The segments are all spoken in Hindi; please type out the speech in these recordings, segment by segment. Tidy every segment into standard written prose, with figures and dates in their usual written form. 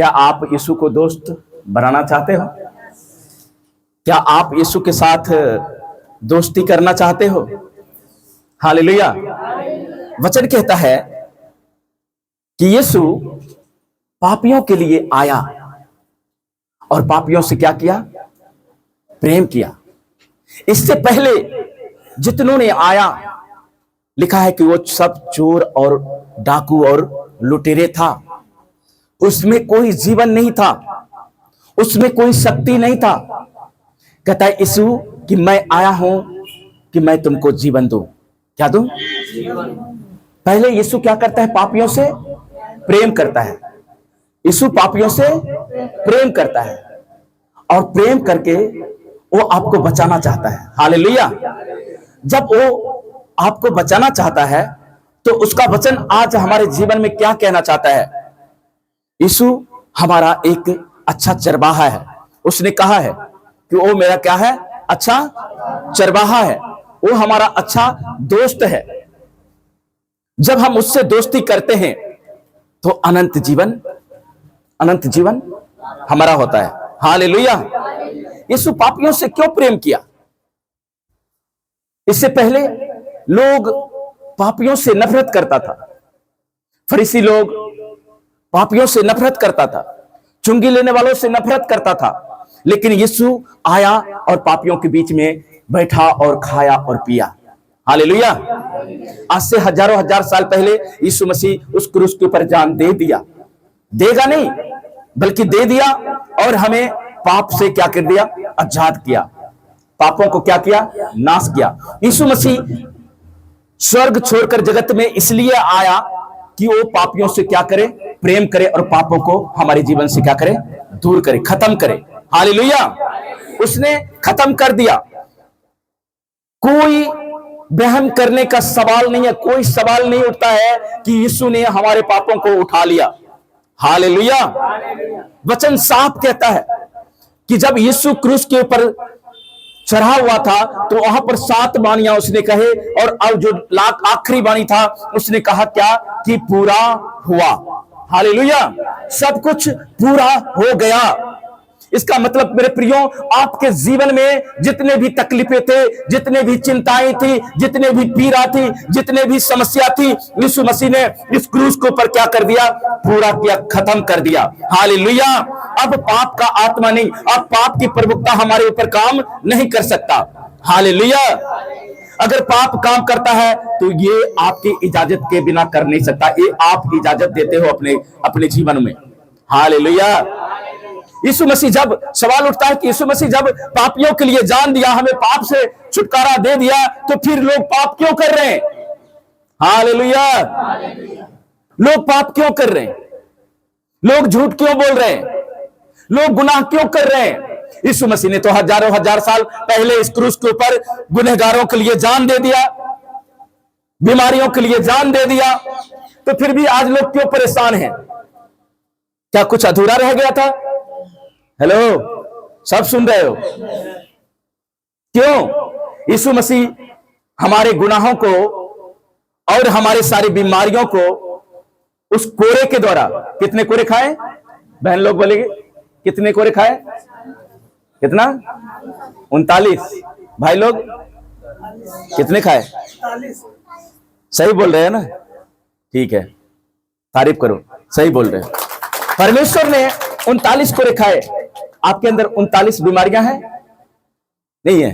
क्या आप यीशु को दोस्त बनाना चाहते हो? क्या आप यीशु के साथ दोस्ती करना चाहते हो? हालेलुया। वचन कहता है कि यीशु पापियों के लिए आया और पापियों से क्या किया? प्रेम किया। इससे पहले जितनों ने आया, लिखा है कि वो सब चोर और डाकू और लुटेरे था। उसमें कोई जीवन नहीं था, उसमें कोई शक्ति नहीं था। कहता है यीशु कि मैं आया हूं कि मैं तुमको जीवन दूं। क्या दूं? पहले यीशु क्या करता है? पापियों से प्रेम करता है। यीशु पापियों से प्रेम करता है और प्रेम करके वो आपको बचाना चाहता है। हालेलुया। जब वो आपको बचाना चाहता है तो उसका वचन आज हमारे जीवन में क्या कहना चाहता है? यीशु हमारा एक अच्छा चरवाहा है। उसने कहा है कि वो मेरा क्या है? अच्छा चरवाहा है। वो हमारा अच्छा दोस्त है। जब हम उससे दोस्ती करते हैं तो अनंत जीवन हमारा होता है। हालेलुया। यीशु पापियों से क्यों प्रेम किया? इससे पहले लोग पापियों से नफरत करता था। फरीसी लोग पापियों से नफरत करता था, चुंगी लेने वालों से नफरत करता था। लेकिन यीशु आया और पापियों के बीच में बैठा और खाया और पिया। हालेलुया। आज से हजारों हजार साल पहले यीशु मसीह उस क्रूस के ऊपर जान दे दिया। देगा नहीं बल्कि दे दिया और हमें पाप से क्या कर दिया? आजाद किया। पापों को क्या किया? नाश किया। यीशु मसीह स्वर्ग छोड़कर जगत में इसलिए आया कि वो पापियों से क्या करे? प्रेम करे और पापों को हमारे जीवन से क्या करे? दूर करे, खत्म करे। हालेलुया। उसने खत्म कर दिया। कोई बहम करने का सवाल नहीं है। कोई सवाल नहीं उठता है कि यीशु ने हमारे पापों को उठा लिया। हालेलुया। वचन साफ कहता है कि जब यीशु क्रूस के ऊपर चढ़ा हुआ था तो वहां पर 7 वाणियां उसने कहे और अब जो आखिरी वाणी था उसने कहा क्या? कि पूरा हुआ। हालेलुया। सब कुछ पूरा हो गया। इसका मतलब मेरे प्रियो, आपके जीवन में जितने भी तकलीफें थे, जितने भी चिंताएं थी, जितने भी पीड़ा थी, जितने भी समस्या थी, यीशु मसीह ने इस क्रूस के ऊपर क्या कर दिया? पूरा किया, खत्म कर दिया। हालेलुया। अब पाप का आत्मा नहीं, अब पाप की प्रभुता हमारे ऊपर काम नहीं कर सकता। हालेलुया। अगर पाप काम करता है तो ये आपकी इजाजत के बिना कर नहीं सकता। ये आप इजाजत देते हो अपने जीवन में। हालेलुया। यीशु मसीह, जब सवाल उठता है कि यीशु मसीह जब पापियों के लिए जान दिया, हमें पाप से छुटकारा दे दिया, तो फिर लोग पाप क्यों कर रहे हैं? हालेलुया। लोग पाप क्यों कर रहे हैं? लोग झूठ क्यों बोल रहे हैं? लोग गुनाह क्यों कर रहे हैं? यीशु मसीह ने तो हजारों हजार साल पहले इस क्रूस के ऊपर गुनहगारों के लिए जान दे दिया, बीमारियों के लिए जान दे दिया, तो फिर भी आज लोग क्यों परेशान हैं? क्या कुछ अधूरा रह गया था? हेलो, सब सुन रहे हो? क्यों? यीशु मसीह हमारे गुनाहों को और हमारे सारी बीमारियों को उस कोरे के द्वारा, कितने कोरे खाए? बहन लोग बोलेंगे कितने कोरे खाए? कितना? 39। भाई लोग कितने खाए? सही बोल रहे हैं ना? ठीक है, तारीफ करो, सही बोल रहे हैं। परमेश्वर ने 39 कोरे खाए। आपके अंदर 39 बीमारियां हैं? नहीं है,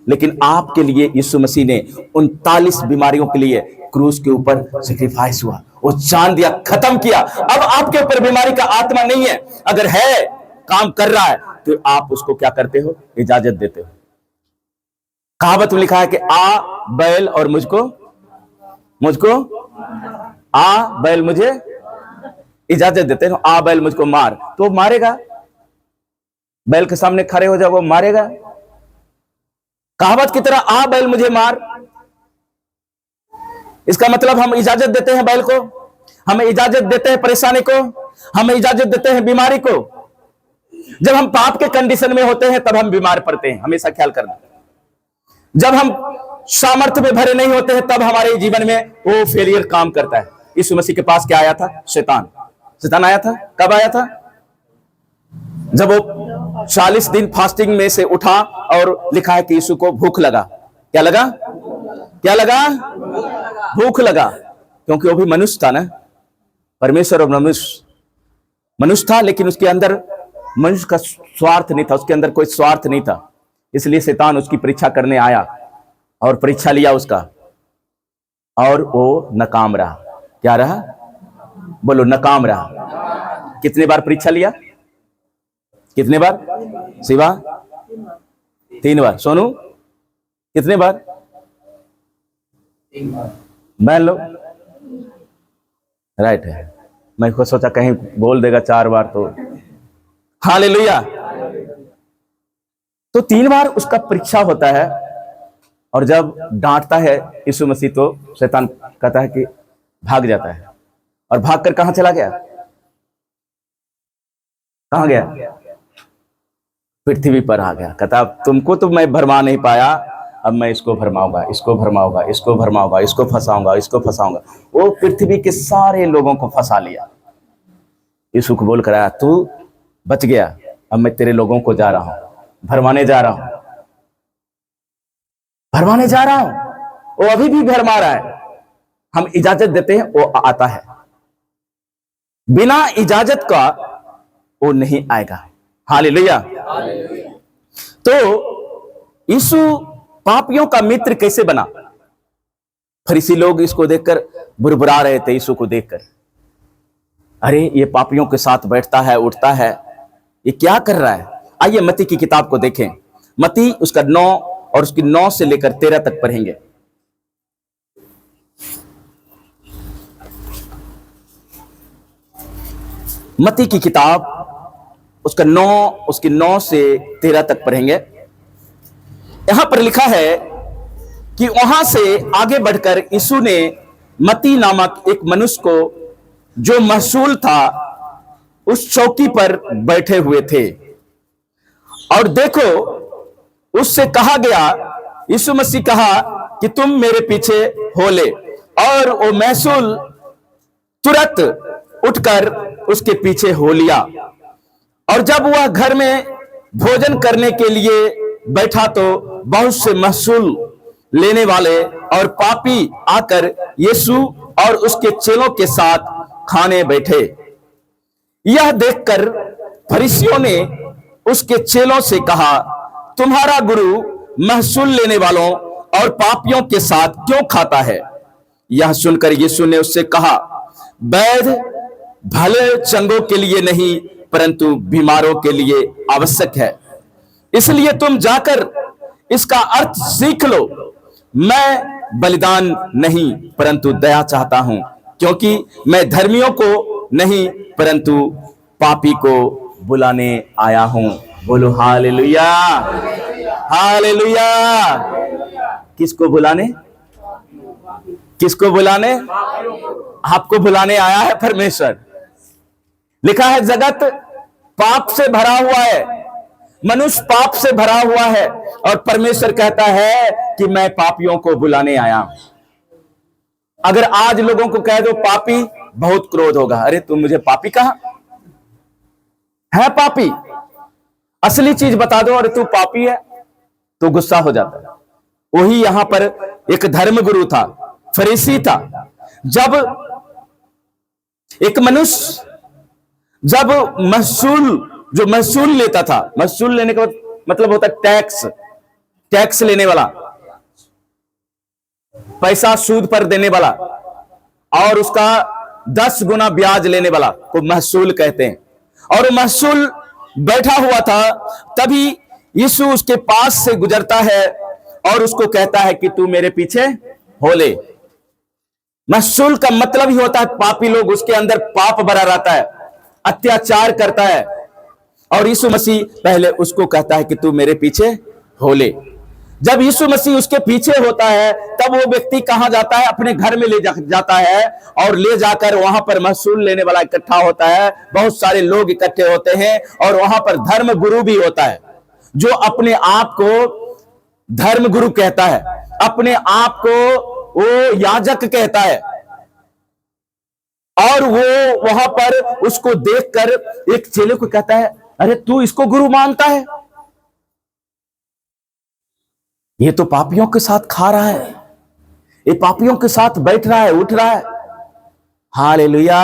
लेकिन आपके लिए यीशु मसीह ने 39 बीमारियों के लिए क्रूस के ऊपर सैक्रिफाइस हुआ। वो जान दिया, खत्म किया। अब आपके ऊपर बीमारी का आत्मा नहीं है। अगर है, काम कर रहा है, तो आप उसको क्या करते हो? इजाजत देते हो। कहावत में लिखा है कि आ बैल और मुझको आ बैल मुझे इजाजत देते हैं। आ बैल मुझको मार, तो मारेगा। बैल के सामने खड़े हो जाओ, वो मारेगा। कहावत की तरह आ बैल मुझे मार, इसका मतलब हम इजाजत देते हैं बैल को, हमें इजाजत देते हैं परेशानी को, हमें इजाजत देते हैं बीमारी को। जब हम पाप के कंडीशन में होते हैं तब हम बीमार पड़ते हैं, हमेशा ख्याल करना। जब हम सामर्थ्य में भरे नहीं होते हैं तब हमारे जीवन में वो फेलियर काम करता है। यीशु मसीह के पास क्या आया था? शैतान आया था। कब आया था? जब वो 40 दिन फास्टिंग में से उठा और लिखा है कि यीशु को भूख लगा। क्या लगा? क्या लगा? भूख लगा, क्योंकि वो भी मनुष्य था ना, परमेश्वर और मनुष्य था, लेकिन उसके अंदर मनुष्य का स्वार्थ नहीं था, उसके अंदर कोई स्वार्थ नहीं था। इसलिए शैतान उसकी परीक्षा करने आया और परीक्षा लिया उसका, और वो नाकाम रहा। क्या रहा? बोलो, नाकाम रहा। कितने बार परीक्षा लिया? कितने बार? शिवा 3 बार। सोनू कितने बार? 3 बार। मान लो राइट है। मैं को सोचा कहीं बोल देगा 4 बार तो। हालेलुया। तो 3 बार उसका परीक्षा होता है, और जब डांटता है यीशु मसीह तो शैतान कहता है कि भाग जाता है, और भागकर कहां चला गया? कहां गया? पृथ्वी पर आ गया। कहता अब तुमको तो मैं भरमा नहीं पाया, अब मैं इसको भरमाऊंगा, इसको भरमाऊंगा, इसको भरमाऊंगा, इसको फंसाऊंगा, इसको फंसाऊंगा। वो पृथ्वी के सारे लोगों को फंसा लिया। यीशु को बोल कर आया, तू बच गया, अब मैं तेरे लोगों को जा रहा हूं, भरमाने जा रहा हूं, भरमाने जा रहा हूं। वो अभी भी भरमा रहा है। हम इजाजत देते हैं, वो आता है। बिना इजाजत का वो नहीं आएगा। हालेलुया। तो यीशु पापियों का मित्र कैसे बना? फरीसी लोग इसको देखकर बुरबुरा रहे थे, यीशु को देखकर, अरे ये पापियों के साथ बैठता है, उठता है, ये क्या कर रहा है? आइए मत्ती की किताब को देखें। मत्ती उसका 9 और उसकी 9 से लेकर 13 तक पढ़ेंगे। मत्ती की किताब उसका 9, उसकी 9 से 13 तक पढ़ेंगे। यहां पर लिखा है कि वहां से आगे बढ़कर यीशु ने मत्ती नामक एक मनुष्य को, जो मशहूर था, उस चौकी पर बैठे हुए थे, और देखो उससे कहा गया, यीशु मसीह कहा कि तुम मेरे पीछे हो ले, और वो महसूल तुरंत उठकर उसके पीछे हो लिया। और जब वह घर में भोजन करने के लिए बैठा तो बहुत से महसूल लेने वाले और पापी आकर यीशु और उसके चेलों के साथ खाने बैठे। यह देखकर फरीसियों ने उसके चेलों से कहा, तुम्हारा गुरु महसूल लेने वालों और पापियों के साथ क्यों खाता है? यह सुनकर यीशु ने उससे कहा, वैद्य भले चंगों के लिए नहीं परंतु बीमारों के लिए आवश्यक है। इसलिए तुम जाकर इसका अर्थ सीख लो। मैं बलिदान नहीं परंतु दया चाहता हूं, क्योंकि मैं धर्मियों को नहीं परंतु पापी को बुलाने आया हूं। बोलो हालेलुया, हालेलुया। किसको बुलाने? किसको बुलाने? आपको बुलाने आया है परमेश्वर। लिखा है जगत पाप से भरा हुआ है, मनुष्य पाप से भरा हुआ है, और परमेश्वर कहता है कि मैं पापियों को बुलाने आया। अगर आज लोगों को कह दो पापी, बहुत क्रोध होगा। अरे तुम मुझे पापी कहा? है पापी? असली चीज बता दो, अरे तू पापी है, तो गुस्सा हो जाता है। वही यहां पर एक धर्मगुरु था, फरीसी था। जब एक मनुष्य जब जो महसूल लेता था, महसूल लेने का मतलब होता है टैक्स लेने वाला, पैसा सूद पर देने वाला, और उसका 10 गुना ब्याज लेने वाला को महसूल कहते हैं। और महसूल बैठा हुआ था, तभी यीशु उसके पास से गुजरता है और उसको कहता है कि तू मेरे पीछे हो ले। महसूल का मतलब ही होता है पापी लोग, उसके अंदर पाप भरा रहता है, अत्याचार करता है, और यीशु मसीह पहले उसको कहता है कि तू मेरे पीछे हो ले। जब यीशु मसीह उसके पीछे होता है, तब वो व्यक्ति कहां जाता है? अपने घर में ले जाता है, और ले जाकर वहां पर महसूल लेने वाला इकट्ठा होता है, बहुत सारे लोग इकट्ठे होते हैं, और वहां पर धर्म गुरु भी होता है, जो अपने आप को धर्म गुरु कहता है, अपने आप को वो याजक कहता है। और वो वहां पर उसको देखकर एक चेले को कहता है, अरे तू इसको गुरु मानता है? ये तो पापियों के साथ खा रहा है, ये पापियों के साथ बैठ रहा है, उठ रहा है। हालेलुया।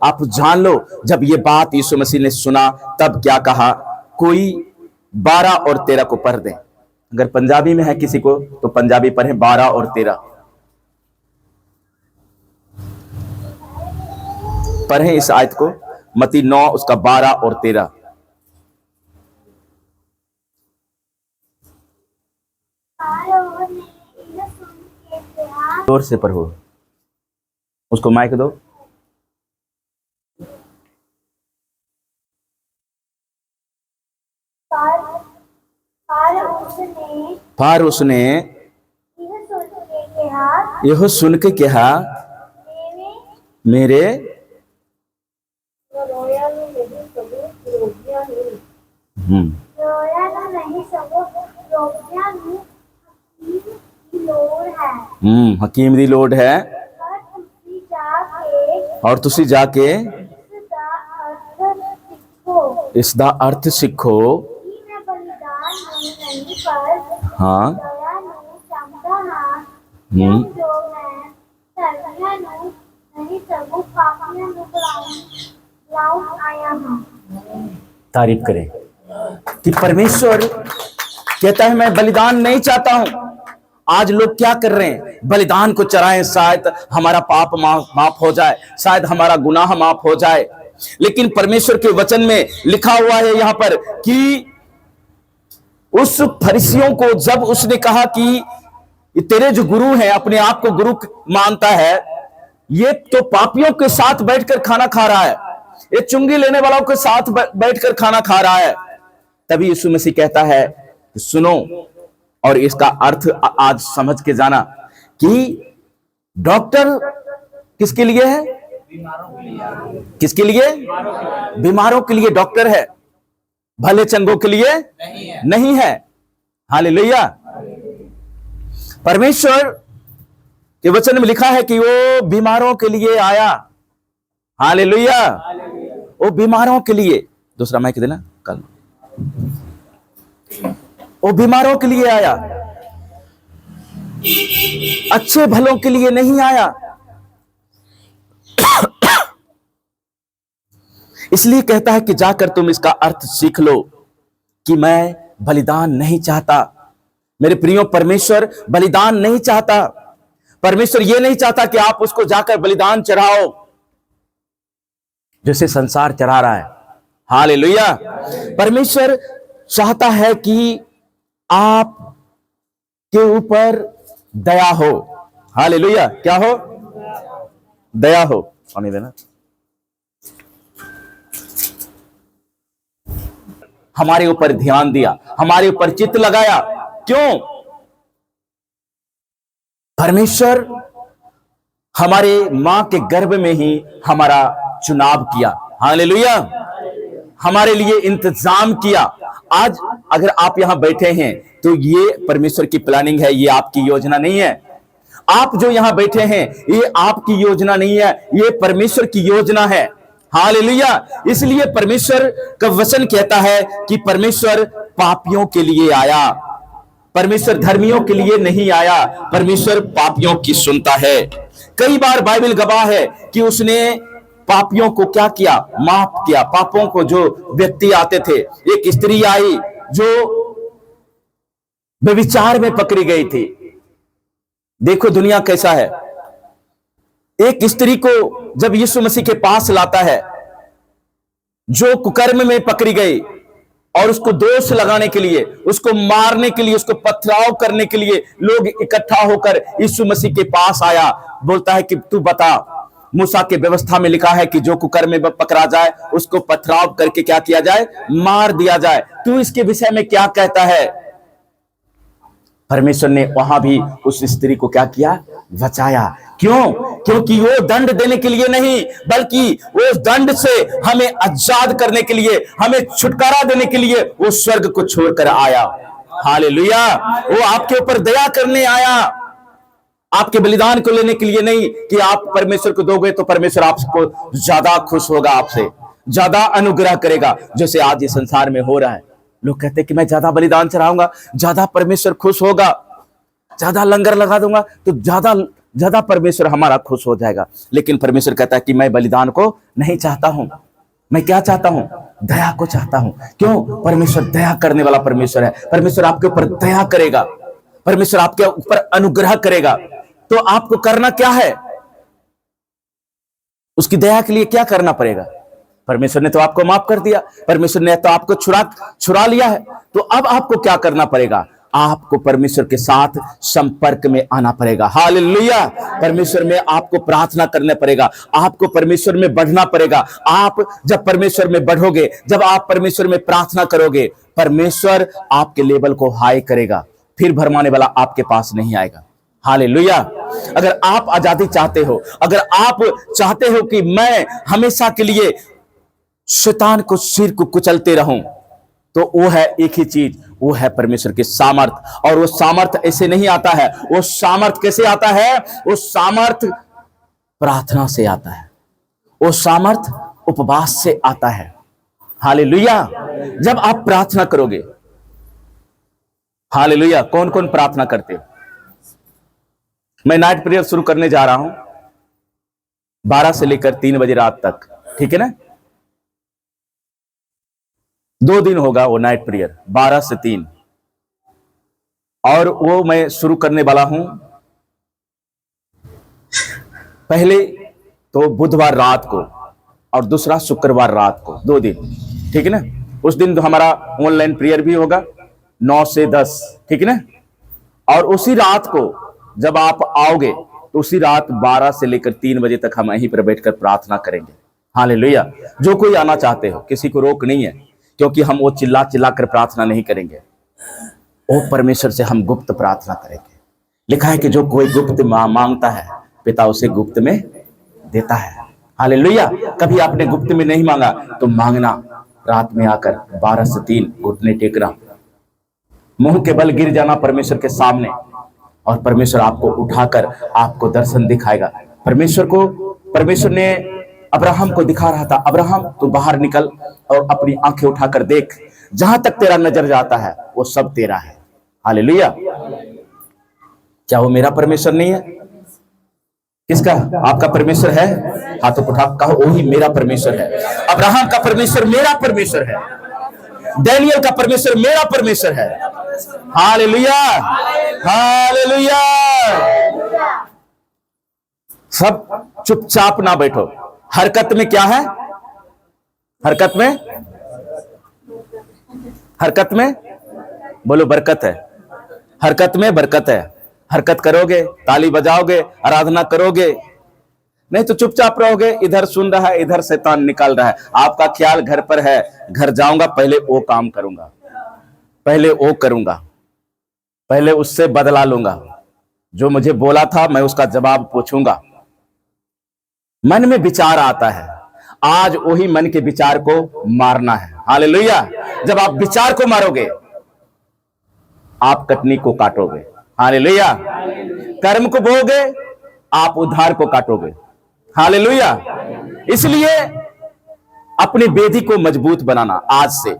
आप जान लो, जब ये बात यीशु मसीह ने सुना तब क्या कहा। कोई 12 और 13 को पढ़ दें। अगर पंजाबी में है किसी को तो पंजाबी पढ़ें, 12 और 13 पढ़ें इस आयत को, मत्ती 9 उसका 12 और 13। जोर से पढ़ो, उसको माइक दो। पर उसने यह सुन के कहा, मेरे हकीम दी लोड़ है, और तुसी जाके इसका अर्थ सीखो। हाँ, तारीफ करें कि परमेश्वर कहता है मैं बलिदान नहीं चाहता हूं। आज लोग क्या कर रहे हैं? बलिदान को चढ़ाएं, शायद हमारा पाप माफ हो जाए, शायद हमारा गुनाह माफ हो जाए। लेकिन परमेश्वर के वचन में लिखा हुआ है यहां पर कि उस फरीसियों को जब उसने कहा कि तेरे जो गुरु हैं, अपने आप को गुरु मानता है, ये तो पापियों के साथ बैठकर खाना खा रहा है, ये चुंगी लेने वालों के साथ बैठकर खाना खा रहा है। तभी यीशु मसीह कहता है सुनो, और इसका अर्थ आज समझ के जाना कि डॉक्टर किसके लिए है? किसके लिए? बीमारों के लिए डॉक्टर है, भले चंगों के लिए नहीं है। हालेलुया। परमेश्वर के वचन में लिखा है कि वो बीमारों के लिए आया। हालेलुया। वो बीमारों के लिए, दूसरा माइक देना कल, वो बीमारों के लिए आया, अच्छे भलों के लिए नहीं आया। इसलिए कहता है कि जाकर तुम इसका अर्थ सीख लो कि मैं बलिदान नहीं चाहता। मेरे प्रियो, परमेश्वर बलिदान नहीं चाहता। परमेश्वर यह नहीं चाहता कि आप उसको जाकर बलिदान चढ़ाओ जैसे संसार चढ़ा रहा है। हालेलुया। परमेश्वर चाहता है कि आप के ऊपर दया हो। हालेलुया। क्या हो? दया हो। पानी देना। हमारे ऊपर ध्यान दिया, हमारे ऊपर चित्त लगाया। क्यों? परमेश्वर हमारे मां के गर्भ में ही हमारा चुनाव किया। हालेलुया। हमारे लिए इंतजाम किया। आज अगर आप यहां बैठे हैं तो ये परमेश्वर की प्लानिंग है, ये आपकी योजना नहीं है। आप जो यहां बैठे हैं ये आपकी योजना नहीं है, ये परमेश्वर की योजना है। हालेलुया। इसलिए परमेश्वर का वचन कहता है कि परमेश्वर पापियों के लिए आया, परमेश्वर धर्मियों के लिए नहीं आया, परमेश्वर पापियों की सुनता है। कई बार बाइबल गवाह है कि उसने पापियों को क्या किया? माफ किया। पापों को जो व्यक्ति आते थे, एक स्त्री आई जो व्यभिचार में पकड़ी गई थी। देखो दुनिया कैसा है। एक स्त्री को जब यीशु मसीह के पास लाता है, जो कुकर्म में पकड़ी गई, और उसको दोष लगाने के लिए, उसको मारने के लिए, उसको पथराव करने के लिए लोग इकट्ठा होकर यीशु मसीह के पास आया। बोलता है कि तू बता, मूसा के व्यवस्था में लिखा है कि जो कुकर्म में पकड़ा जाए उसको पथराव करके क्या किया जाए? मार दिया जाए। तू इसके विषय में क्या कहता है? परमेश्वर ने वहां भी उस स्त्री को क्या किया? बचाया। क्यों? क्योंकि वो दंड देने के लिए नहीं, बल्कि वो दंड से हमें आजाद करने के लिए, हमें छुटकारा देने के लिए वो स्वर्ग को छोड़कर आया। हालेलुया। वो आपके ऊपर दया करने आया, आपके बलिदान को लेने के लिए नहीं कि आप परमेश्वर को दोगे तो परमेश्वर आपको ज्यादा खुश होगा आपसे। ज्यादा अनुग्रह करेगा। जैसे आज इस संसार में हो रहा है, लोग कहते हैं कि मैं ज्यादा बलिदान चढ़ाऊंगा, ज्यादा परमेश्वर खुश होगा, ज्यादा लंगर लगा दूंगा तो ज्यादा ज्यादा परमेश्वर हमारा खुश हो जाएगा। लेकिन परमेश्वर कहता है कि मैं बलिदान को नहीं चाहता हूं, मैं क्या चाहता हूं? दया को चाहता हूं। क्यों? परमेश्वर दया करने वाला परमेश्वर है। परमेश्वर आपके ऊपर दया करेगा, परमेश्वर आपके ऊपर अनुग्रह करेगा। तो आपको करना क्या है? उसकी दया के लिए क्या करना पड़ेगा? परमेश्वर ने तो आपको माफ कर दिया, परमेश्वर ने तो आपको छुड़ा लिया है, तो अब आपको क्या करना पड़ेगा? आपको परमेश्वर के साथ संपर्क में आना पड़ेगा। हालेलुया! परमेश्वर में आपको प्रार्थना करना पड़ेगा, आपको परमेश्वर में बढ़ना पड़ेगा। आप जब परमेश्वर में बढ़ोगे, जब आप परमेश्वर में प्रार्थना करोगे, परमेश्वर आपके लेवल को हाई करेगा, फिर भरमाने वाला आपके पास नहीं आएगा। हालेलुया! अगर आप आजादी चाहते हो, अगर आप चाहते हो कि मैं हमेशा के लिए शैतान को सिर को कुचलते रहूं, तो वो है एक ही चीज, वो है परमेश्वर की सामर्थ। और वो सामर्थ ऐसे नहीं आता है। वो सामर्थ कैसे आता है? वो सामर्थ प्रार्थना से आता है, वो सामर्थ उपवास से आता है। हालेलुया! जब आप प्रार्थना करोगे, हालेलुया! कौन कौन प्रार्थना करते हो? मैं नाइट प्रेयर शुरू करने जा रहा हूं 12 से लेकर 3 बजे रात तक, ठीक है ना? 2 दिन होगा वो नाइट प्रेयर, 12 से 3, और वो मैं शुरू करने वाला हूं पहले तो बुधवार रात को और दूसरा शुक्रवार रात को, 2 दिन, ठीक है ना? उस दिन तो हमारा ऑनलाइन प्रेयर भी होगा 9 से 10, ठीक है ना? और उसी रात को जब आप आओगे तो उसी रात 12 से लेकर 3 बजे तक हम यहीं पर बैठकर प्रार्थना करेंगे। हालेलुया! जो कोई आना चाहते हो, किसी को रोक नहीं है, क्योंकि हम वो चिल्ला चिल्ला कर प्रार्थना नहीं करेंगे, वो परमेश्वर से हम गुप्त प्रार्थना करेंगे। लिखा है कि जो कोई गुप्त मांगता है, पिता उसे गुप्त में देता है। हालेलुया! कभी आपने गुप्त में नहीं मांगा तो मांगना, रात में आकर 12 से 3 घुटने टेकना, मुंह के बल गिर जाना परमेश्वर के सामने, और परमेश्वर आपको उठाकर आपको दर्शन दिखाएगा। परमेश्वर ने अब्राहम को दिखा रहा था, अब्राहम तू बाहर निकल और अपनी आंखें उठाकर देख, जहां तक तेरा नजर जाता है वो सब तेरा है। हालेलुया! क्या वो मेरा परमेश्वर नहीं है? किसका? आपका परमेश्वर है। हाथों को उठा कहो, वही मेरा परमेश्वर है। अब्राहम का परमेश्वर मेरा परमेश्वर है, डैनियल का परमेश्वर मेरा परमेश्वर है। हालेलुया! हालेलुया! सब चुपचाप ना बैठो, हरकत में क्या है? हरकत में बोलो बरकत है। हरकत में बरकत है। हरकत करोगे, ताली बजाओगे, आराधना करोगे, नहीं तो चुपचाप रहोगे। इधर सुन रहा है, इधर शैतान निकाल रहा है, आपका ख्याल घर पर है, घर जाऊंगा पहले वो काम करूंगा, पहले वो करूंगा, पहले उससे बदला लूंगा, जो मुझे बोला था मैं उसका जवाब पूछूंगा। मन में विचार आता है, आज वही मन के विचार को मारना है। हालेलुया! जब आप विचार को मारोगे, आप कटनी को काटोगे। हालेलुया! कर्म को बोओगे, आप उद्धार को काटोगे। हालेलुया! इसलिए अपनी वेदी को मजबूत बनाना। आज से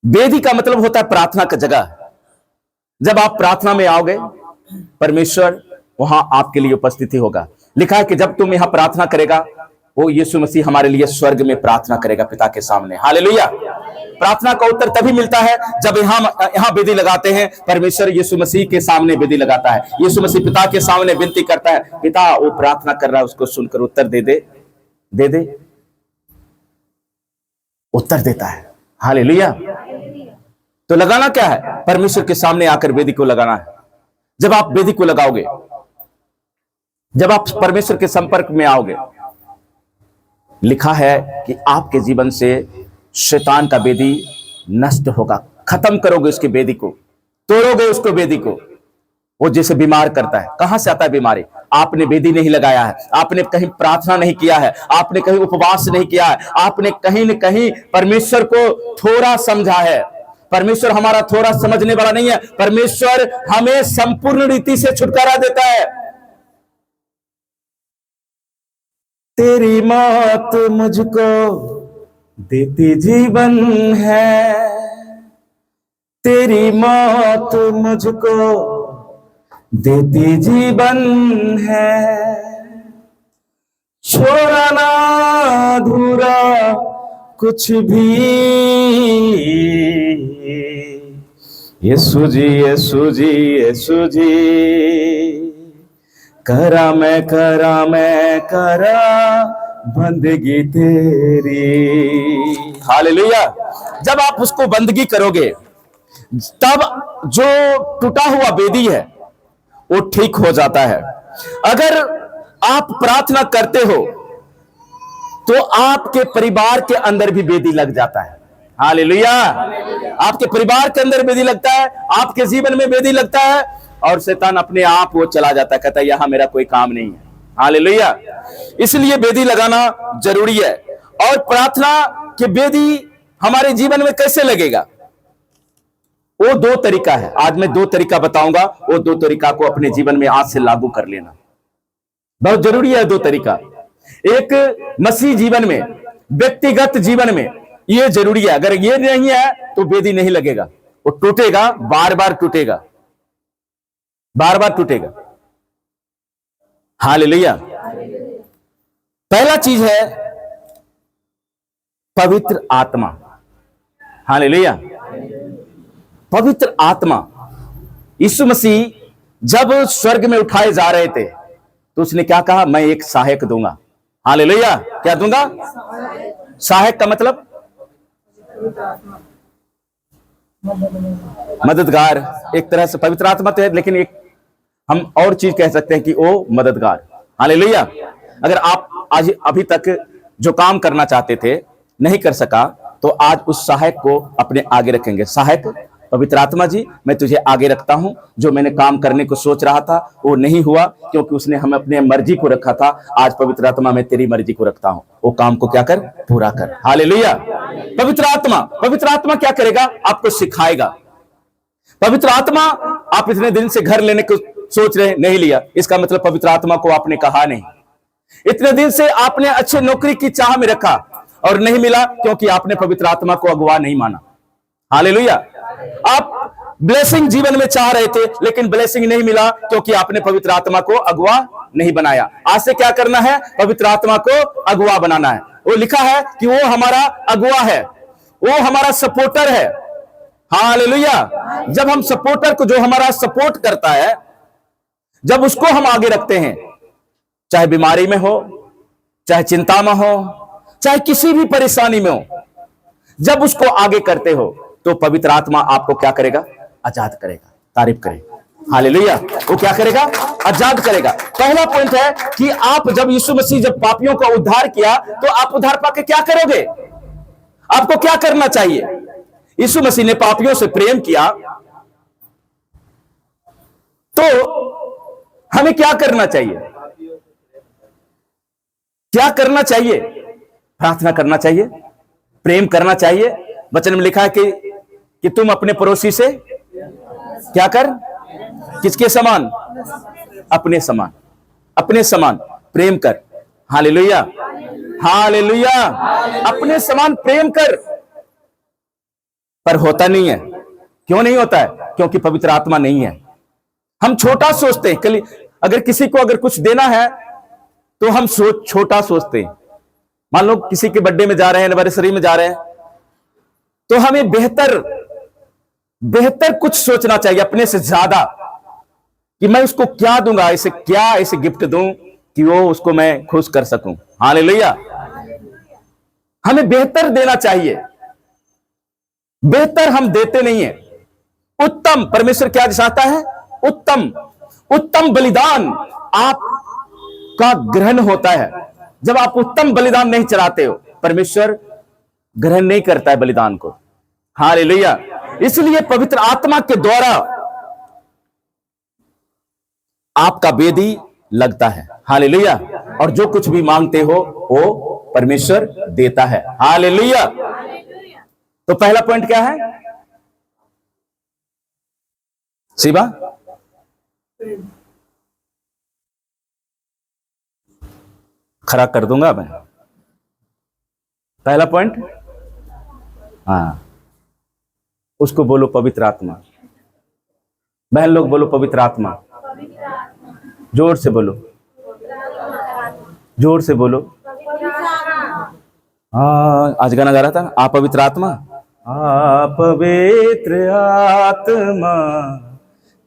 वेदी का मतलब होता है प्रार्थना का जगह। जब आप प्रार्थना में आओगे, परमेश्वर वहां आपके लिए उपस्थिति होगा। लिखा है कि जब तुम यहां प्रार्थना करेगा, वो यीशु मसीह हमारे लिए स्वर्ग में प्रार्थना करेगा पिता के सामने। हालेलुया! प्रार्थना का उत्तर तभी मिलता है जब यहां वेदी लगाते हैं। परमेश्वर यीशु मसीह के सामने वेदी लगाता है, यीशु मसीह पिता के सामने विनती करता है, पिता वो प्रार्थना कर रहा है, उसको सुनकर उत्तर दे दे, उत्तर देता है। हालेलुया! तो लगाना क्या है? परमेश्वर के सामने आकर वेदी को लगाना है। जब आप वेदी को लगाओगे, जब आप परमेश्वर के संपर्क में आओगे, लिखा है कि आपके जीवन से शैतान का वेदी नष्ट होगा। खत्म करोगे उसकी वेदी को, तोड़ोगे उसको वेदी को। वो जैसे बीमार करता है, कहां से आता है बीमारी? आपने वेदी नहीं लगाया है, आपने कहीं प्रार्थना नहीं किया है, आपने कहीं उपवास नहीं किया है, आपने कहीं न कहीं परमेश्वर को थोड़ा समझा है। परमेश्वर हमारा थोड़ा समझने वाला नहीं है, परमेश्वर हमें संपूर्ण रीति से छुटकारा देता है। तेरी मौत मुझको देती जीवन है, तेरी मौत मुझको देती जीवन है, छोड़ा ना अधूरा कुछ भी। यीशु जी, यीशु जी, यीशु जी, करा मैं करा बंदगी तेरी। हालेलुया। जब आप उसको बंदगी करोगे तब जो टूटा हुआ बेदी है वो ठीक हो जाता है। अगर आप प्रार्थना करते हो तो आपके परिवार के अंदर भी बेदी लग जाता है। हालेलुया। आपके परिवार के अंदर बेदी लगता है, आपके जीवन में बेदी लगता है, और शैतान अपने आप वो चला जाता है, कहता है यहां मेरा कोई काम नहीं है। हालेलुया। इसलिए बेदी लगाना जरूरी है। और प्रार्थना की बेदी हमारे जीवन में कैसे लगेगा? वो दो तरीका है। आज मैं दो तरीका बताऊंगा, वो दो तरीका को अपने जीवन में आज से लागू कर लेना बहुत जरूरी है। दो तरीका, एक मसीह जीवन में, व्यक्तिगत जीवन में ये जरूरी है। अगर ये नहीं है तो बेदी नहीं लगेगा, वो टूटेगा, बार बार टूटेगा, बार बार टूटेगा। हालेलुया। पहला चीज है पवित्र आत्मा। हालेलुया। पवित्र आत्मा। यीशु मसीह जब स्वर्ग में उठाए जा रहे थे तो उसने क्या कहा? मैं एक सहायक दूंगा। हालेलुया। क्या दूंगा? सहायक का मतलब मददगार। एक तरह से पवित्र आत्मा तो है, लेकिन एक हम और चीज कह सकते हैं कि वो मददगार। हालेलुया। अगर आप आज अभी तक जो काम करना चाहते थे नहीं कर सका तो आज उस सहायक को अपने आगे रखेंगे। सहायक पवित्र आत्मा जी, मैं तुझे आगे रखता हूं। जो मैंने काम करने को सोच रहा था वो नहीं हुआ, क्योंकि उसने हमें अपने मर्जी को रखा था। आज पवित्र आत्मा मैं तेरी मर्जी को रखता हूं, वो काम को क्या कर? पूरा कर। हालेलुया। पवित्र आत्मा क्या करेगा? आपको सिखाएगा। पवित्र आत्मा, आप इतने दिन से घर लेने को सोच रहे, नहीं लिया, इसका मतलब पवित्र आत्मा को आपने कहा नहीं। इतने दिन से आपने अच्छे नौकरी की चाह में रखा और नहीं मिला, क्योंकि आपने पवित्र आत्मा को अगुवा नहीं माना। हालेलुया। आप ब्लेसिंग जीवन में चाह रहे थे लेकिन ब्लेसिंग नहीं मिला, क्योंकि आपने पवित्र आत्मा को अगुवा नहीं बनाया। आज से क्या करना है? पवित्र आत्मा को अगुवा बनाना है। वो लिखा है कि वो हमारा अगुवा है, वो हमारा सपोर्टर है। हालेलुया। जब हम सपोर्टर को, जो हमारा सपोर्ट करता है, जब उसको हम आगे रखते हैं, चाहे बीमारी में हो, चाहे चिंता में हो, चाहे किसी भी परेशानी में हो, जब उसको आगे करते हो तो पवित्र आत्मा आपको क्या करेगा? आजाद करेगा। तारीफ करेगा। हालेलुया। वो क्या करेगा? आजाद करेगा। पहला पॉइंट है कि आप जब यीशु मसीह जब पापियों का उद्धार किया तो आप उद्धार पाके क्या करोगे? आपको क्या करना चाहिए? यीशु मसीह ने पापियों से प्रेम किया तो हमें क्या करना चाहिए? क्या करना चाहिए? प्रार्थना करना चाहिए, प्रेम करना चाहिए। वचन में लिखा है कि तुम अपने पड़ोसी से क्या कर? किसके समान? अपने समान। अपने समान प्रेम कर। हालेलुया। हालेलुया। अपने समान प्रेम कर। पर होता नहीं है। क्यों नहीं होता है? क्योंकि पवित्र आत्मा नहीं है। हम छोटा सोचते हैं। अगर किसी को अगर कुछ देना है तो हम छोटा सोचते हैं। मान लो किसी के बर्थडे में जा रहे हैं, एनिवर्सरी में जा रहे हैं, तो हमें बेहतर कुछ सोचना चाहिए अपने से ज्यादा, कि मैं उसको क्या दूंगा, ऐसे गिफ्ट दूं कि वो उसको मैं खुश कर सकूं। हालेलुया। हमें बेहतर देना चाहिए। बेहतर हम देते नहीं है। उत्तम, परमेश्वर क्या चाहता है? उत्तम बलिदान आपका ग्रहण होता है। जब आप उत्तम बलिदान नहीं चढ़ाते हो, परमेश्वर ग्रहण नहीं करता है बलिदान को। हालेलुया। इसलिए पवित्र आत्मा के द्वारा आपका वेदी लगता है। हालेलुया। और जो कुछ भी मांगते हो वो परमेश्वर देता है। हालेलुया। तो पहला पॉइंट क्या है? शिवा, खड़ा कर दूंगा मैं। पहला पॉइंट हाँ, उसको बोलो पवित्र आत्मा। बहन लोग बोलो पवित्र आत्मा। जोर से बोलो, जोर से बोलो। हाँ, आज गाना गा रहा था, आ पवित्र आत्मा, आ पवित्र आत्मा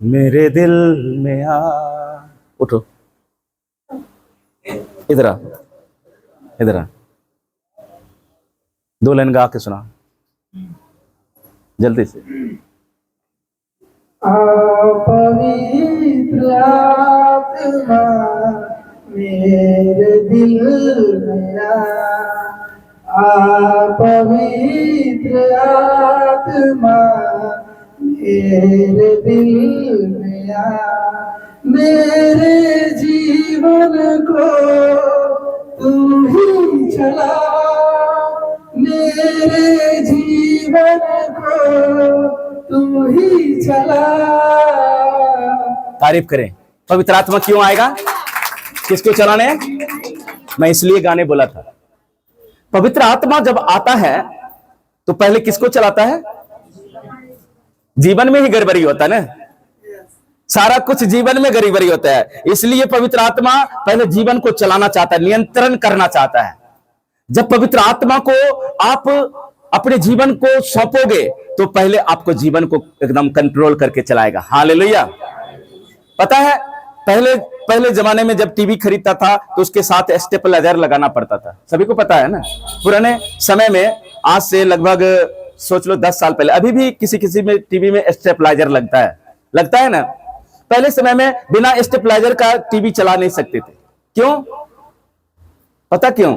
मेरे दिल में आ। उठो, इधर आ, इधर आ, 2 लाइन गा के सुना जल्दी से। पवित्र आत्मा मेरे दिल में आ, पवित्र आत्मा मेरे दिल में आ, मेरे जीवन को तू ही चला, मेरे जीवन को तू ही चला। तारीफ करें। पवित्र आत्मा क्यों आएगा? किसको चलाने? मैं इसलिए गाने बोला था। पवित्र आत्मा जब आता है तो पहले किसको चलाता है? जीवन में ही गड़बड़ी होता है ना, सारा कुछ जीवन में गड़बड़ी होता है। इसलिए पवित्र आत्मा पहले जीवन को चलाना चाहता है, नियंत्रण करना चाहता है। जब पवित्र आत्मा को आप अपने जीवन को सौंपोगे तो पहले आपको जीवन को एकदम कंट्रोल करके चलाएगा। हालेलुया। पता है, पहले जमाने में जब टीवी खरीदता था तो उसके साथ स्टेबलाइजर लगाना पड़ता था। सभी को पता है ना, पुराने समय में, आज से लगभग सोच लो 10 साल पहले, अभी भी किसी में टीवी में स्टेबलाइजर लगता है ना। पहले समय में बिना स्टेबलाइजर का टीवी चला नहीं सकते थे। क्यों? पता क्यों?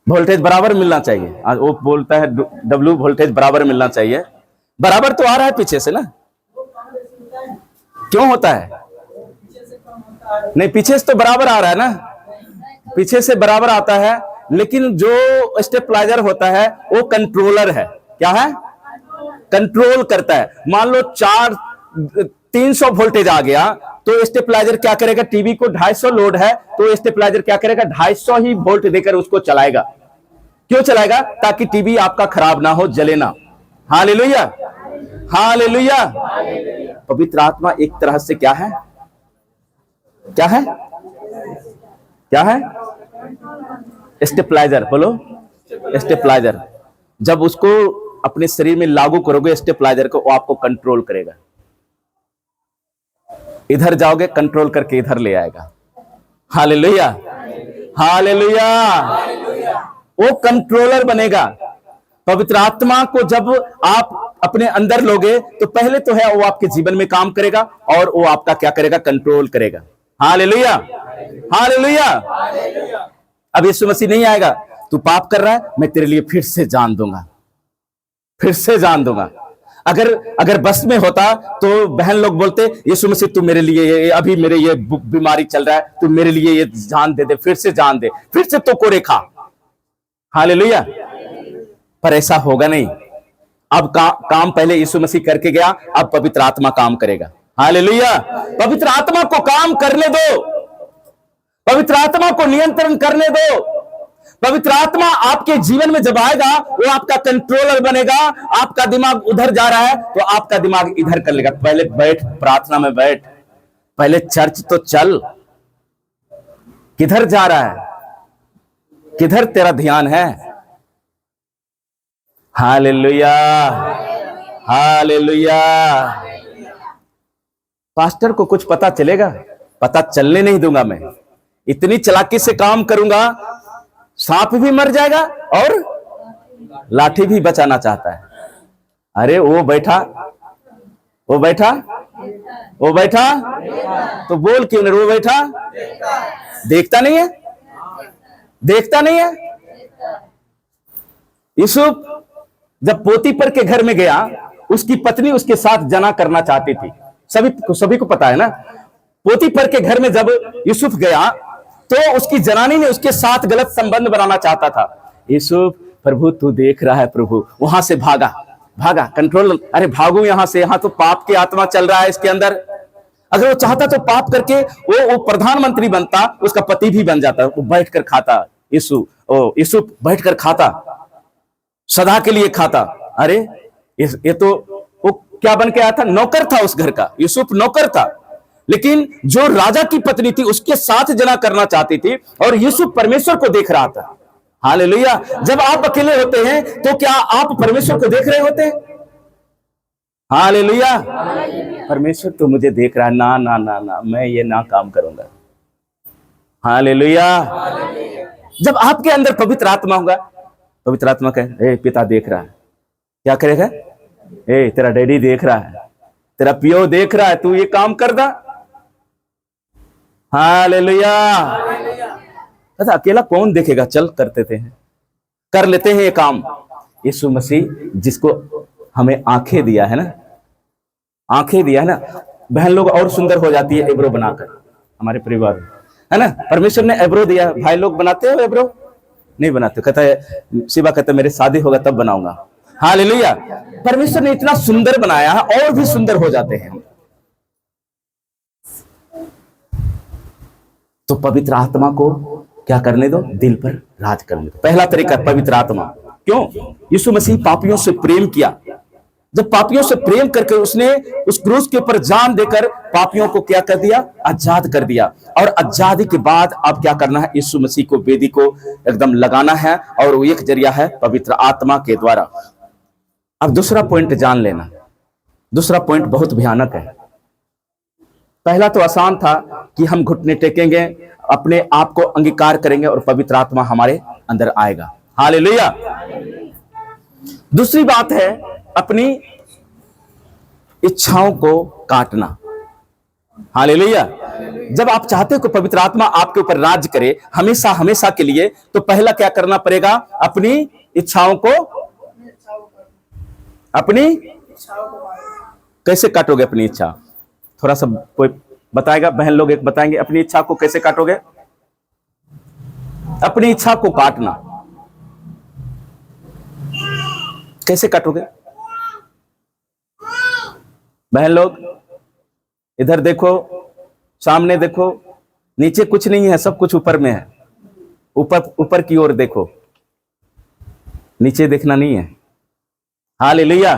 वोल्टेज बराबर मिलना चाहिए। आज वो बोलता है डब्ल्यू, वोल्टेज बराबर मिलना चाहिए। बराबर तो आ रहा है पीछे से ना, क्यों होता है? नहीं, पीछे से तो बराबर आ रहा है ना, पीछे से बराबर आता है, लेकिन जो स्टेबलाइजर होता है वो कंट्रोलर है। क्या है? कंट्रोल करता है। मान लो 300 वोल्टेज आ गया तो स्टेबलाइजर क्या करेगा? टीवी को 250 लोड है तो स्टेबलाइजर क्या करेगा? 250 ही वोल्ट देकर उसको चलाएगा। क्यों चलाएगा? ताकि टीवी आपका खराब ना हो, जले ना। Hallelujah, hallelujah. पवित्र आत्मा एक तरह से क्या है? क्या है? क्या है? स्टेबलाइजर। बोलो, स्टेबलाइजर। जब उसको अपने शरीर में लागू करोगे स्टेबलाइजर को, वो आपको कंट्रोल करेगा। इधर जाओगे कंट्रोल करके इधर ले आएगा। Hallelujah, hallelujah. वो कंट्रोलर बनेगा। पवित्र आत्मा को जब आप अपने अंदर लोगे तो पहले तो है वो आपके जीवन में काम करेगा और वो आपका क्या करेगा? कंट्रोल करेगा। Hallelujah, hallelujah. अब यीशु मसीह नहीं आएगा, तू पाप कर रहा है, मैं तेरे लिए फिर से जान दूंगा, फिर से जान दूंगा। अगर बस में होता तो बहन लोग बोलते, यीशु मसीह तू मेरे लिए अभी मेरे ये बीमारी चल रहा है, तू मेरे लिए ये जान दे दे, फिर से जान दे, फिर से तो कोरे खा। हालेलुया। पर ऐसा होगा नहीं। अब काम पहले यीशु मसीह करके गया, अब पवित्र आत्मा काम करेगा। हालेलुया। पवित्र आत्मा को काम करने दो, पवित्र आत्मा को नियंत्रण करने दो। पवित्र आत्मा आपके जीवन में जब आएगा वो आपका कंट्रोलर बनेगा। आपका दिमाग उधर जा रहा है तो आपका दिमाग इधर कर लेगा। पहले बैठ, प्रार्थना में बैठ, पहले चर्च तो चल। किधर जा रहा है? किधर तेरा ध्यान है? Hallelujah, hallelujah. पास्टर को कुछ पता चलेगा? पता चलने नहीं दूंगा मैं। इतनी चालाकी से काम करूंगा, सांप भी मर जाएगा और लाठी भी बचाना चाहता है। अरे वो बैठा, वो बैठा, वो बैठा, तो बोल क्यों नहीं? वो बैठा, देखता नहीं है, देखता नहीं है। यूसुफ जब पोतीफर के घर में गया, उसकी पत्नी उसके साथ जना करना चाहती थी। सभी को पता है ना। पोतीफर के घर में जब यूसुफ गया तो उसकी जनानी ने उसके साथ गलत संबंध बनाना चाहता था। यूसुफ, प्रभु तू देख रहा है प्रभु, वहां से भागा, कंट्रोल। अरे भागू यहां से, यहां तो पाप की आत्मा चल रहा है इसके अंदर। अगर वो चाहता तो पाप करके वो प्रधानमंत्री बनता, उसका पति भी बन जाता, वो बैठ कर खाता, यीशु बैठ कर खाता, सदा के लिए खाता। अरे ये तो वो क्या बन के आया था? नौकर था उस घर का, यूसुफ नौकर था। लेकिन जो राजा की पत्नी थी उसके साथ जना करना चाहती थी, और यूसुफ परमेश्वर को देख रहा था। हालेलुया। जब आप अकेले होते हैं तो क्या आप परमेश्वर को देख रहे होते हैं? हालेलुया। परमेश्वर तो मुझे देख रहा है, ना ना ना ना, मैं ये ना काम करूंगा। हालेलुया। जब आपके अंदर पवित्र आत्मा होगा, पवित्र आत्मा कहे, ए पिता देख रहा है, क्या करेगा? ए तेरा डैडी देख रहा है, तेरा पियो देख रहा है, तू ये काम कर दा। हालेलुया। अच्छा, अकेला कौन देखेगा? चल करते थे, कर लेते हैं ये काम। यीशु मसीह जिसको हमें आंखें दिया है ना, आंखें दिया है ना, बहन लोग और सुंदर हो जाती है एब्रो बनाकर, हमारे परिवार में, है ना। परमेश्वर ने एब्रो दिया। भाई लोग बनाते हो एब्रो? नहीं बनाते। कहता है शिवा, कहता है मेरे शादी होगा तब बनाऊंगा। हालेलुया। परमेश्वर ने इतना सुंदर बनाया है, और भी सुंदर हो जाते हैं। तो पवित्र आत्मा को क्या करने दो? दिल पर राज करने दो। पहला तरीका पवित्र आत्मा। क्यों? यीशु मसीह पापियों से प्रेम किया। जब पापियों से प्रेम करके उसने उस क्रूस के ऊपर जान देकर पापियों को क्या कर दिया? आजाद कर दिया। और आजादी के बाद अब क्या करना है? यीशु मसीह को, वेदी को एकदम लगाना है, और वो एक जरिया है पवित्र आत्मा के द्वारा। अब दूसरा पॉइंट जान लेना। दूसरा पॉइंट बहुत भयानक है। पहला तो आसान था कि हम घुटने टेकेंगे, अपने आप को अंगीकार करेंगे, और पवित्र आत्मा हमारे अंदर आएगा। हालेलुया। दूसरी बात है अपनी इच्छाओं को काटना। हालेलुया। जब आप चाहते हो कि पवित्र आत्मा आपके ऊपर राज्य करे हमेशा हमेशा के लिए, तो पहला क्या करना पड़ेगा? अपनी इच्छाओं को, अपनी कैसे काटोगे अपनी इच्छा? थोड़ा सा कोई बताएगा? बहन लोग एक बताएंगे अपनी इच्छा को कैसे काटोगे? अपनी इच्छा को काटना कैसे काटोगे? बहन लोग इधर देखो, सामने देखो, नीचे कुछ नहीं है, सब कुछ ऊपर में है। ऊपर ऊपर की ओर देखो, नीचे देखना नहीं है। हालेलुया।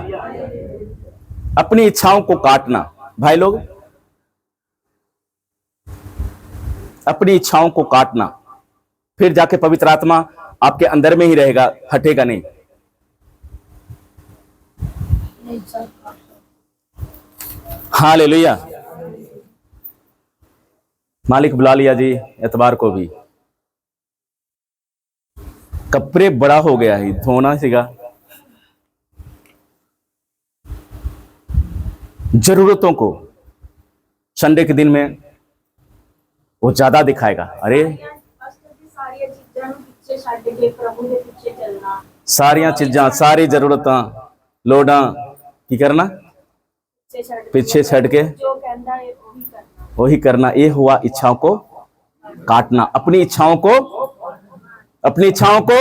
अपनी इच्छाओं को काटना। भाई लोग, अपनी इच्छाओं को काटना, फिर जाके पवित्र आत्मा आपके अंदर में ही रहेगा, हटेगा नहीं। हालेलुया। मालिक बुला लिया जी एतवार को भी। कपड़े बड़ा हो गया ही, धोना सीगा। जरूरतों को संडे के दिन में वो ज्यादा दिखाएगा। अरे सारिया चीजा, सारी जरूरतां लोड़ा की करना, पीछे छड़ के वही करना। ये हुआ इच्छाओं को काटना। अपनी इच्छाओं को, अपनी इच्छाओं को,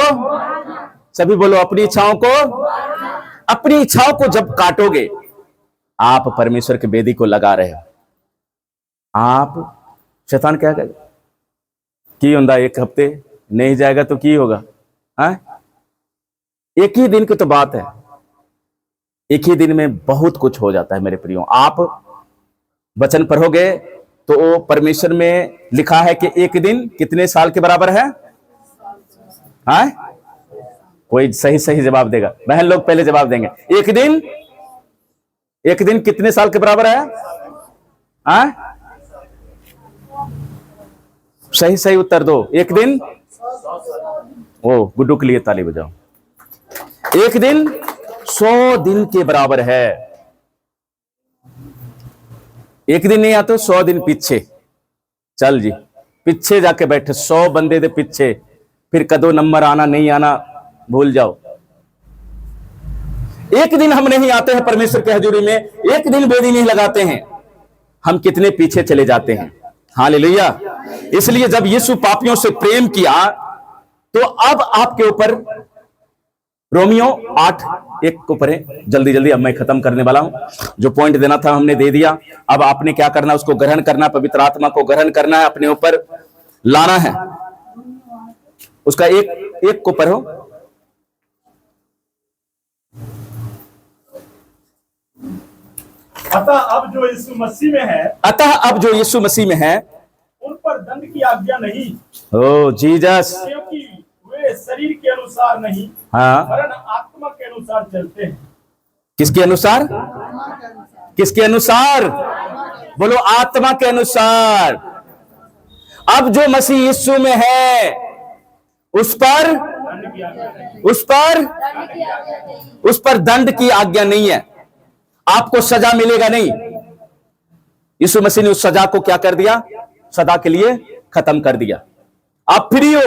सभी बोलो अपनी इच्छाओं को। अपनी इच्छाओं को जब काटोगे, आप परमेश्वर के वेदी को लगा रहे हो। आप, शैतान क्या करेगा? की होगा एक हफ्ते नहीं जाएगा तो की होगा? एक ही दिन की तो बात है। एक ही दिन में बहुत कुछ हो जाता है मेरे प्रियो। आप वचन पढ़ोगे तो वो परमेश्वर में लिखा है कि एक दिन कितने साल के बराबर है? कोई सही सही जवाब देगा? बहन लोग पहले जवाब देंगे। एक दिन कितने साल के बराबर है? सही सही उत्तर दो। एक दिन, ओ गुड्डू के लिए ताली बजाओ। एक दिन 100 दिन के बराबर है। एक दिन नहीं आता, 100 दिन पीछे चल जी, पीछे जाके बैठे 100 बंदे दे पीछे, फिर कदों नंबर आना नहीं आना भूल जाओ। एक दिन हम नहीं आते हैं परमेश्वर के हजूरी में, एक दिन वेदी नहीं लगाते हैं, हम कितने पीछे चले जाते हैं। हालेलुया। इसलिए जब यीशु पापियों से प्रेम किया तो अब आपके ऊपर, रोमियो 8 एक को पढ़े जल्दी जल्दी, अब मैं खत्म करने वाला हूं। जो पॉइंट देना था हमने दे दिया। अब आपने क्या करना, उसको ग्रहण करना, पवित्र आत्मा को ग्रहण करना है, अपने ऊपर लाना है। उसका एक को पढ़ो। अतः अब जो यीशु मसीह में है, अतः अब जो यीशु मसीह में है, उन पर दंड की आज्ञा नहीं, ओ जीसस, क्योंकि वे शरीर के अनुसार नहीं, हाँ, वरन आत्मा के अनुसार चलते हैं। किसके अनुसार? किसके अनुसार? बोलो, आत्मा के अनुसार। अब जो मसीह यीशु में है, उस पर दंड की आज्ञा नहीं है। आपको सजा मिलेगा नहीं। यीशु मसीह ने उस सजा को क्या कर दिया? सदा के लिए खत्म कर दिया। आप फ्री हो।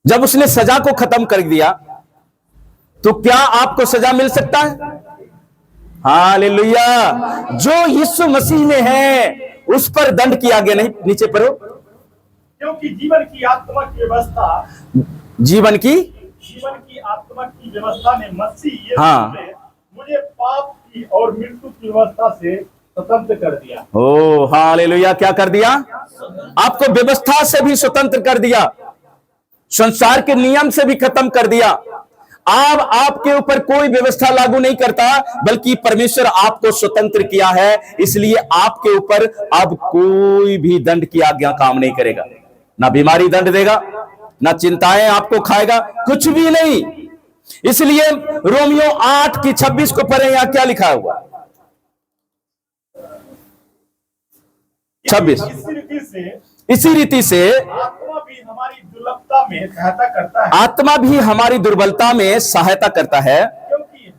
जब उसने सजा को खत्म कर दिया, तो क्या आपको सजा मिल सकता है? हालेलुया। जो यीशु मसीह में है, उस पर दंड की आज्ञा नहीं। नीचे पढ़ो। क्योंकि जीवन की आत्मा की व्यवस्था ने मसीह यीशु में मुझे पाप की और मृत्यु की व्यवस्था से स्वतंत्र कर दिया। ओ हालेलुया। क्या कर दिया? आपको व्यवस्था से भी स्वतंत्र कर दिया, संसार के नियम से भी खत्म कर दिया। अब आपके ऊपर कोई व्यवस्था लागू नहीं करता, बल्कि परमेश्वर आपको स्वतंत्र किया है। इसलिए आपके ऊपर अब कोई भी दंड की आज्ञा काम नहीं करेगा। ना बीमारी दंड देगा, ना चिंताएं आपको खाएगा, कुछ भी नहीं। इसलिए रोमियो 8:26 को पढ़े। यहां क्या लिखा हुआ? 26। इसी रीति से आत्मा भी हमारी दुर्बलता में सहायता करता है। आत्मा भी हमारी दुर्बलता में सहायता करता है, क्योंकि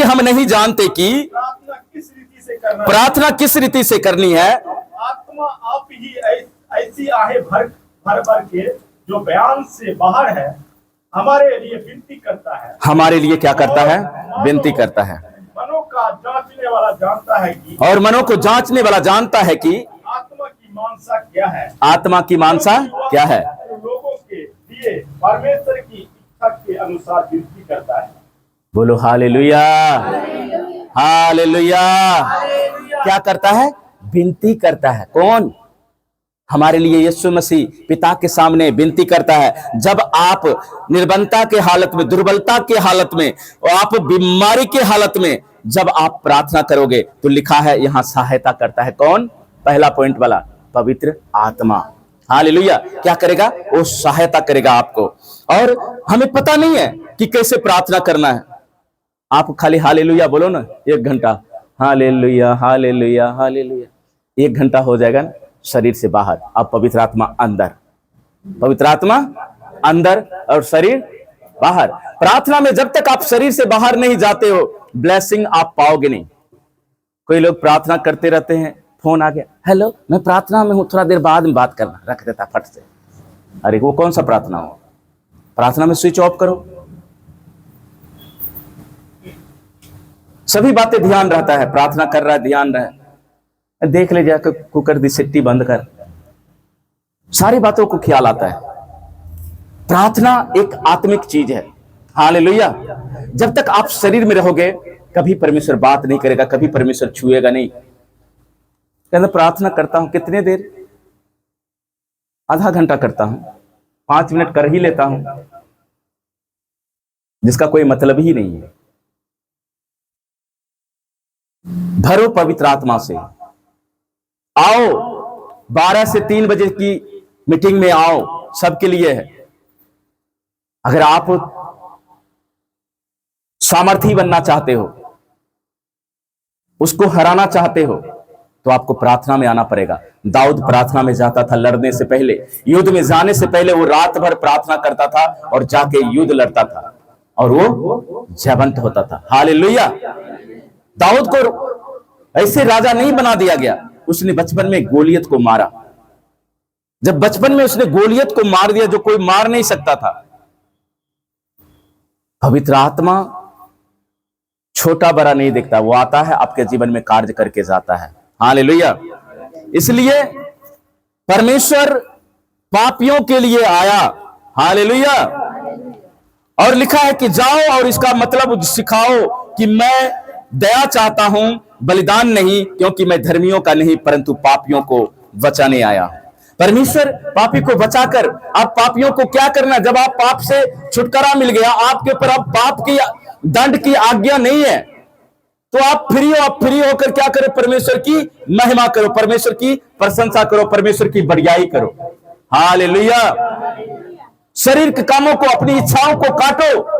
हम नहीं जानते कि प्रार्थना किस रीति से करनी है। आत्मा आप ही ऐसी आहे भर भर के जो बयान से बाहर है, हमारे लिए विनती करता है। हमारे लिए क्या करता है? विनती करता है। मनों का जांचने वाला जानता है कि, और मनों को जांचने वाला जानता है कि आत्मा की मानसा क्या है। आत्मा की मानसा क्या है। लोगों के लिए परमेश्वर की इच्छा के अनुसार विनती करता है। बोलो हालेलुया, हालेलुया। क्या करता है? विनती करता है। कौन? हमारे लिए यीशु मसीह पिता के सामने विनती करता है। जब आप निर्बलता के हालत में, दुर्बलता के हालत में, और आप बीमारी के हालत में जब आप प्रार्थना करोगे, तो लिखा है यहां सहायता करता है। कौन? पहला पॉइंट वाला, पवित्र आत्मा। हालेलुया। क्या करेगा? वो सहायता करेगा आपको। और हमें पता नहीं है कि कैसे प्रार्थना करना है। आप खाली हालेलुया बोलो ना 1 घंटा, हालेलुया हालेलुया हालेलुया, 1 घंटा हो जाएगा ना, शरीर से बाहर। अब पवित्र आत्मा अंदर, पवित्र आत्मा अंदर और शरीर बाहर। प्रार्थना में जब तक आप शरीर से बाहर नहीं जाते हो, ब्लेसिंग आप पाओगे नहीं। कोई लोग प्रार्थना करते रहते हैं, फोन आ गया, हेलो मैं प्रार्थना में हूं, थोड़ा देर बाद में बात करना, रख देता फट से। अरे वो कौन सा प्रार्थना हो? प्रार्थना में स्विच ऑफ करो। सभी बातें ध्यान रहता है, प्रार्थना कर रहा है ध्यान रहे, देख ले जाकर कुकर दी सिट्टी बंद कर, सारी बातों को ख्याल आता है। प्रार्थना एक आत्मिक चीज है। हालेलुया। जब तक आप शरीर में रहोगे, कभी परमेश्वर बात नहीं करेगा, कभी परमेश्वर छुएगा नहीं। कहना प्रार्थना करता हूं, कितने देर? आधा घंटा करता हूं, 5 मिनट कर ही लेता हूं, जिसका कोई मतलब ही नहीं है। भरो पवित्र आत्मा से। आओ 12 से 3 बजे की मीटिंग में आओ, सबके लिए है। अगर आप सामर्थी बनना चाहते हो, उसको हराना चाहते हो, तो आपको प्रार्थना में आना पड़ेगा। दाऊद प्रार्थना में जाता था लड़ने से पहले, युद्ध में जाने से पहले वो रात भर प्रार्थना करता था और जाके युद्ध लड़ता था और वो जयवंत होता था। हालेलुया। दाऊद को ऐसे राजा नहीं बना दिया गया, उसने बचपन में गोलियत को मारा। जब बचपन में उसने गोलियत को मार दिया जो कोई मार नहीं सकता था। पवित्र आत्मा छोटा बड़ा नहीं देखता, वो आता है आपके जीवन में कार्य करके जाता है। हालेलुया। इसलिए परमेश्वर पापियों के लिए आया। हालेलुया। और लिखा है कि जाओ और इसका मतलब सिखाओ कि मैं दया चाहता हूं, बलिदान नहीं, क्योंकि मैं धर्मियों का नहीं परंतु पापियों को बचाने आया हूं। परमेश्वर पापी को बचाकर आप पापियों को क्या करना, जब आप पाप से छुटकारा मिल गया, आपके ऊपर अब पाप की दंड की आज्ञा नहीं है, तो आप फ्री हो। आप फ्री होकर क्या करो, परमेश्वर की महिमा करो, परमेश्वर की प्रशंसा करो, परमेश्वर की बड़ाई करो। हालेलुया। शरीर के कामों को, अपनी इच्छाओं को काटो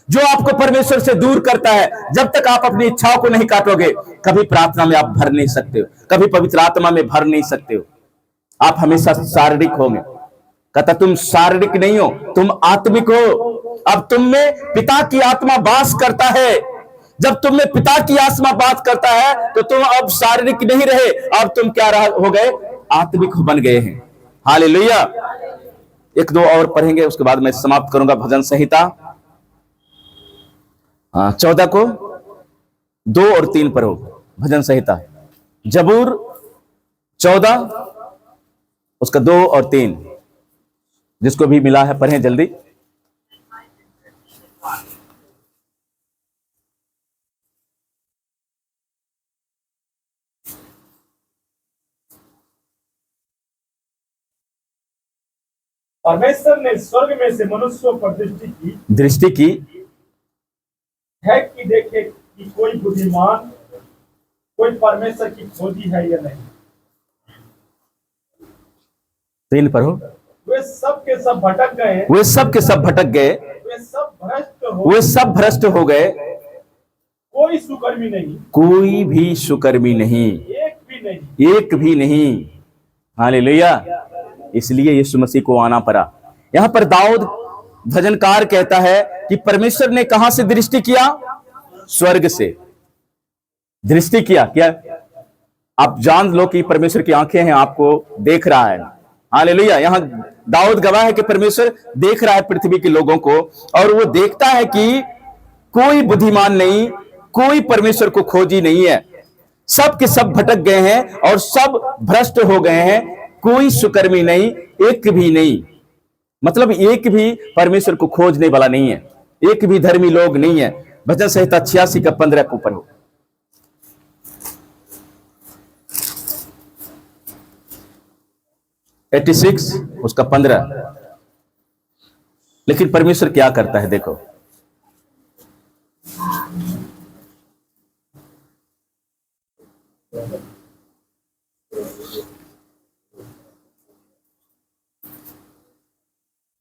जो आपको परमेश्वर से दूर करता है। जब तक आप अपनी इच्छाओं को नहीं काटोगे, कभी प्रार्थना में आप भर नहीं सकते हो, कभी पवित्र आत्मा में भर नहीं सकते हो। आप हमेशा शारीरिक होंगे। कहता तुम शारीरिक नहीं हो, तुम आत्मिक हो। अब तुम में पिता की आत्मा वास करता है। जब तुम में पिता की आत्मा बात करता है तो तुम अब शारीरिक नहीं रहे, अब तुम क्या हो गए, आत्मिक बन गए हैं। हालेलुया। एक दो और पढ़ेंगे, उसके बाद मैं समाप्त करूंगा। भजन संहिता 14 को 2 और 3 पढ़ो। भजन संहिता जबूर 14 उसका 2 और 3, जिसको भी मिला है पढ़ें जल्दी। परमेश्वर ने स्वर्ग में से मनुष्यों पर दृष्टि की है कि देखे कि कोई बुद्धिमान, कोई परमेश्वर की खोजी है या नहीं। 3 पढ़ो। वे सब के सब भटक गए, वे सब के सब भटक गए, वे सब भ्रष्ट हो गए, कोई सुकर्मी नहीं, कोई भी सुकर्मी नहीं, एक भी नहीं। हालेलुया। इसलिए यीशु मसीह को आना पड़ा। यहां पर दाऊद भजनकार कहता है कि परमेश्वर ने कहां से दृष्टि किया, स्वर्ग से दृष्टि किया। क्या आप जान लो कि परमेश्वर की आंखें हैं, आपको देख रहा है। हालेलुया। यहां दाऊद गवाह है कि परमेश्वर देख रहा है पृथ्वी के लोगों को, और वो देखता है कि कोई बुद्धिमान नहीं, कोई परमेश्वर को खोजी नहीं है। सब के सब भटक गए हैं और सब भ्रष्ट हो गए हैं, कोई सुकर्मी नहीं, एक भी नहीं। मतलब एक भी परमेश्वर को खोजने वाला नहीं है, एक भी धर्मी लोग नहीं है। भजन संहिता 86 का 15 के ऊपर हो। उसका 15। लेकिन परमेश्वर क्या करता है, देखो।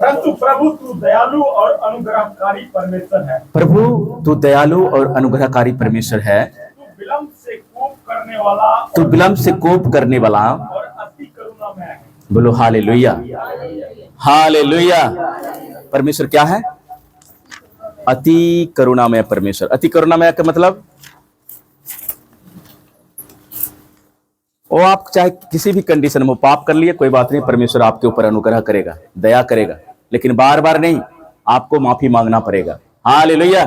परंतु प्रभु तू दयालु और अनुग्रहकारी परमेश्वर है। प्रभु तू दयालु और अनुग्रहकारी परमेश्वर है। तू विलंब से कोप करने वाला, तू विलंब से कोप करने वाला और अति करुणामय है। बोलो हालेलुया। हालेलुया। परमेश्वर क्या है, अति करुणामय परमेश्वर। अति करुणामय का मतलब वो आप चाहे किसी भी कंडीशन में पाप कर लिए, कोई बात नहीं, परमेश्वर आपके ऊपर अनुग्रह करेगा, दया करेगा, लेकिन बार बार नहीं, आपको माफी मांगना पड़ेगा। हालेलुया।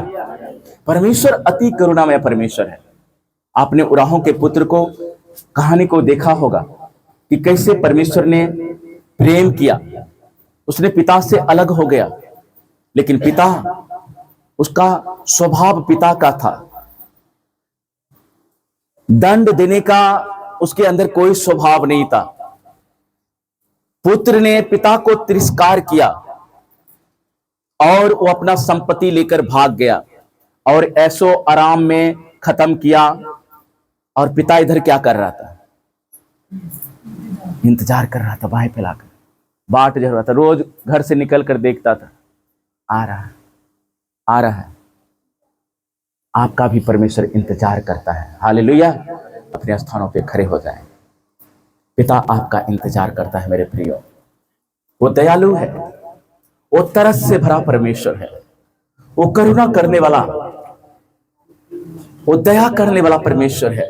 परमेश्वर अति करुणामय परमेश्वर है। आपने उराहों के पुत्र को कहानी को देखा होगा कि कैसे परमेश्वर ने प्रेम किया। उसने पिता से अलग हो गया, लेकिन पिता, उसका स्वभाव पिता का था। दंड देने का उसके अंदर कोई स्वभाव नहीं था। पुत्र ने पिता को तिरस्कार किया और वो अपना संपत्ति लेकर भाग गया और ऐसो आराम में खत्म किया। और पिता इधर क्या कर रहा था, इंतजार कर रहा था, बाहें फैलाकर बाट जल रहा था। रोज घर से निकल कर देखता था, आ रहा है, आ रहा है। आपका भी परमेश्वर इंतजार करता है। हालेलुया। अपने स्थानों पे खड़े हो जाएं। पिता आपका इंतजार करता है मेरे प्रियो। वो दयालु है, वो तरस से भरा परमेश्वर है, वो करुणा करने वाला, वो दया करने वाला परमेश्वर है।